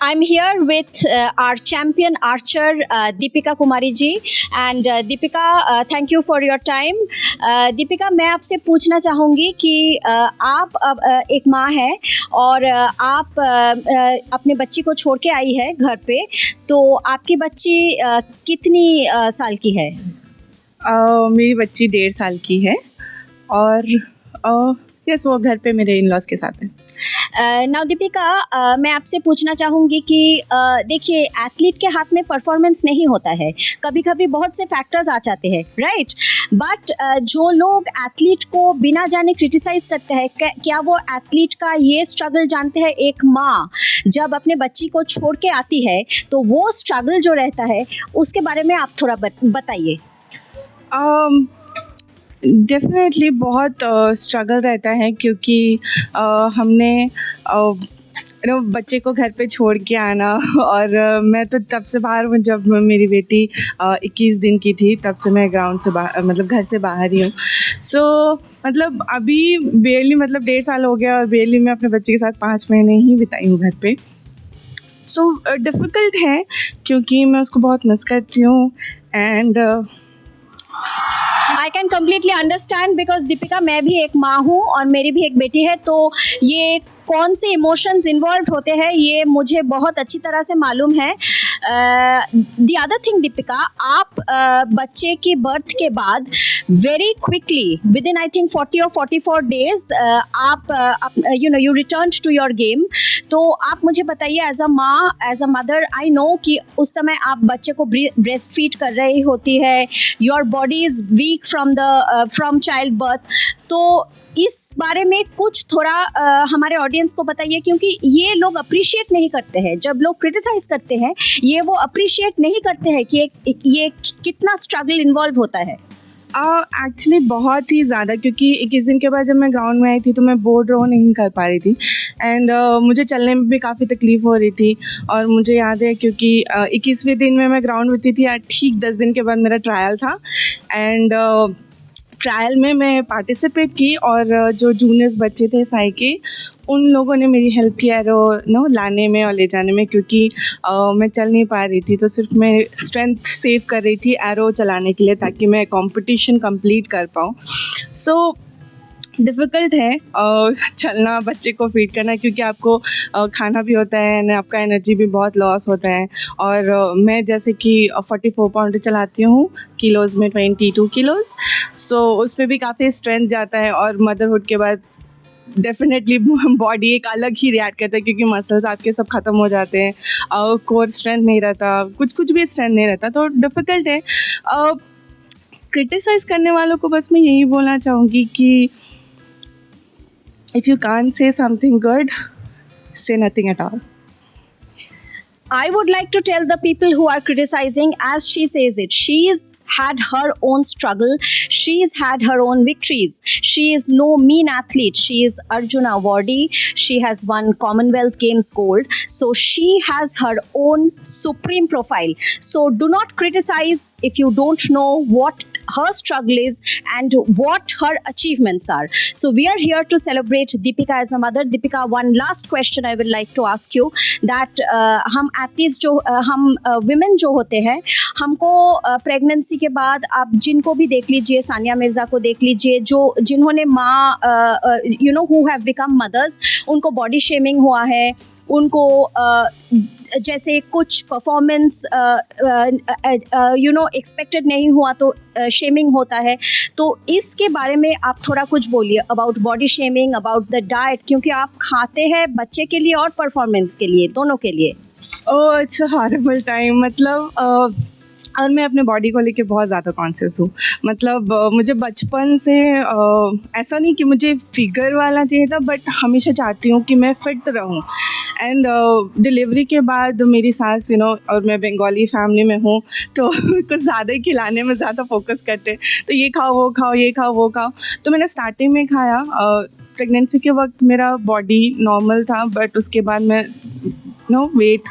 I'm here with our champion archer, Deepika Kumari ji. And Deepika, thank you for your time. Deepika, मैं आपसे पूछना चाहूँगी कि आप एक माँ हैं और आप अपने बच्ची को छोड़ के आई है घर पे, तो आपकी बच्ची कितनी साल की है? मेरी बच्ची 1.5 साल की है और यस, वो घर पे मेरे इन लॉज के साथ है। नाउ दीपिका, मैं आपसे पूछना चाहूँगी कि देखिए, एथलीट के हाथ में परफॉर्मेंस नहीं होता है, कभी कभी बहुत से फैक्टर्स आ जाते हैं, राइट? बट जो लोग एथलीट को बिना जाने क्रिटिसाइज करते हैं, क्या वो एथलीट का ये स्ट्रगल जानते हैं? एक माँ जब अपने बच्ची को छोड़ के आती है तो वो स्ट्रगल जो रहता है उसके बारे में आप थोड़ा बताइए। डेफिनेटली बहुत स्ट्रगल रहता है क्योंकि हमने बच्चे को घर पे छोड़ के आना और मैं तो तब से बाहर हूँ जब मेरी बेटी 21 दिन की थी, तब से मैं ग्राउंड से बाहर, मतलब घर से बाहर ही हूँ। सो मतलब अभी बेयरली 1.5 साल हो गया और बेयरली मैं अपने बच्चे के साथ 5 महीने ही बिताई हूँ घर पे। सो डिफ़िकल्ट है क्योंकि मैं उसको बहुत मिस करती हूँ and I can completely understand because Deepika, मैं भी एक माँ हूँ और मेरी भी एक बेटी है, तो ये कौन से इमोशंस इन्वॉल्व होते हैं ये मुझे बहुत अच्छी तरह से मालूम है। द अदर थिंग दीपिका, आप बच्चे की बर्थ के बाद very quickly within I think 40 और 44 डेज आप you return to your game. तो आप मुझे बताइए, एज अ माँ, as a mother, I know कि उस समय आप बच्चे को ब्रेस्ट फीड कर रही होती है, your body is week from child birth, तो इस बारे में कुछ थोड़ा हमारे ऑडियंस को बताइए, क्योंकि ये लोग अप्रिशिएट नहीं करते हैं। जब लोग क्रिटिसाइज करते हैं ये वो अप्रिशिएट नहीं करते हैं कि ये कितना स्ट्रगल इन्वॉल्व होता है। एक्चुअली बहुत ही ज़्यादा, क्योंकि 21 दिन के बाद जब मैं ग्राउंड में आई थी तो मैं बोर्ड रो नहीं कर पा रही थी एंड मुझे चलने में भी काफ़ी तकलीफ़ हो रही थी। और मुझे याद है क्योंकि 21वें दिन में मैं ग्राउंड में थी, ठीक 10 दिन के बाद मेरा ट्रायल था एंड ट्रायल में मैं पार्टिसिपेट की और जो जूनियर्स बच्चे थे साई के, उन लोगों ने मेरी हेल्प किया लाने में और ले जाने में, क्योंकि मैं चल नहीं पा रही थी, तो सिर्फ मैं स्ट्रेंथ सेव कर रही थी एरो चलाने के लिए ताकि मैं कंपटीशन कंप्लीट कर पाऊँ। सो डिफ़िकल्ट है चलना, बच्चे को फीड करना, क्योंकि आपको खाना भी होता है एंड आपका एनर्जी भी बहुत लॉस होता है। और मैं जैसे कि 44 पाउंड चलाती हूँ, किलोज़ में 22 किलोज़, सो उसमें भी काफ़ी स्ट्रेंथ जाता है। और मदरहुड के बाद डेफिनेटली बॉडी एक अलग ही रिएक्ट करता है क्योंकि मसल्स आपके सब ख़त्म हो जाते हैं, कोर स्ट्रेंथ नहीं रहता, कुछ भी स्ट्रेंथ नहीं रहता, तो डिफ़िकल्ट है। क्रिटिसाइज़ करने वालों को बस मैं यही बोलना चाहूँगी कि if you can't say something good, say nothing at all. I would like to tell the people who are criticizing, as she says it, she's had her own struggle, she's had her own victories. She is no mean athlete. She is Arjuna awardee. She has won Commonwealth Games gold. So she has her own supreme profile. So do not criticize if you don't know what her struggle is and what her achievements are. So we are here to celebrate Deepika as a mother. Deepika, one last question I would like to ask you, that हम athletes जो हम women जो होते हैं, हमको pregnancy के बाद आप जिनको भी देख लीजिए, सानिया मिर्ज़ा को देख लीजिए, जिन्होंने माँ who have become mothers, उनको बॉडी शेमिंग हुआ है, उनको जैसे कुछ परफॉर्मेंस एक्सपेक्टेड नहीं हुआ तो शेमिंग होता है। तो इसके बारे में आप थोड़ा कुछ बोलिए, about body shaming, about the diet, क्योंकि आप खाते हैं बच्चे के लिए और परफॉर्मेंस के लिए, दोनों के लिए। ओह, इट्स अ हॉरिबल टाइम। मतलब और मैं अपने बॉडी को लेके बहुत ज़्यादा कॉन्शियस हूँ। मतलब मुझे बचपन से ऐसा नहीं कि मुझे फिगर वाला चाहिए था, बट हमेशा चाहती हूँ कि मैं फ़िट रहूँ। एंड डिलीवरी के बाद मेरी सास और मैं बंगाली फैमिली में हूँ, तो कुछ ज़्यादा ही खिलाने में ज़्यादा फोकस करते हैं, तो ये खाओ वो खाओ, ये खाओ वो खाओ। तो मैंने स्टार्टिंग में खाया, प्रेगनेंसी के वक्त मेरा बॉडी नॉर्मल था, बट उसके बाद मैं वेट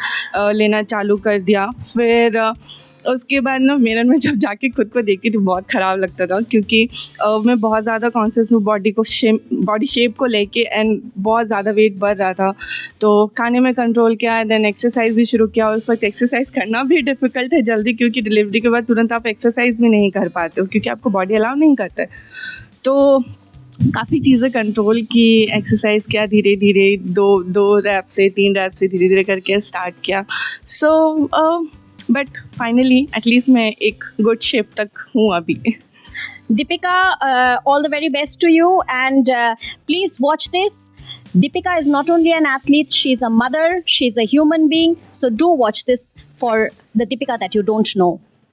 लेना चालू कर दिया। फिर उसके बाद ना मिरर में जब जाके खुद को देखती थी बहुत ख़राब लगता था, क्योंकि मैं बहुत ज़्यादा कॉन्शियस हूँ बॉडी शेप को लेके, एंड बहुत ज़्यादा वेट बढ़ रहा था। तो खाने में कंट्रोल किया, देन एक्सरसाइज भी शुरू किया। और उस वक्त एक्सरसाइज करना भी डिफ़िकल्ट है जल्दी, क्योंकि डिलीवरी के बाद तुरंत आप एक्सरसाइज भी नहीं कर पाते हो, क्योंकि आपको बॉडी अलाउ नहीं करता है। तो काफ़ी चीज़ें कंट्रोल की, एक्सरसाइज किया धीरे धीरे, दो रैप से 3 रैप से धीरे धीरे करके स्टार्ट किया। सो बट फाइनली एटलीस्ट मैं एक गुड शेप तक हूँ अभी। Deepika, all the very best to you, and please watch this. Deepika is not only an athlete, she's a mother, she's a human being. So do watch this for the Deepika that you don't know.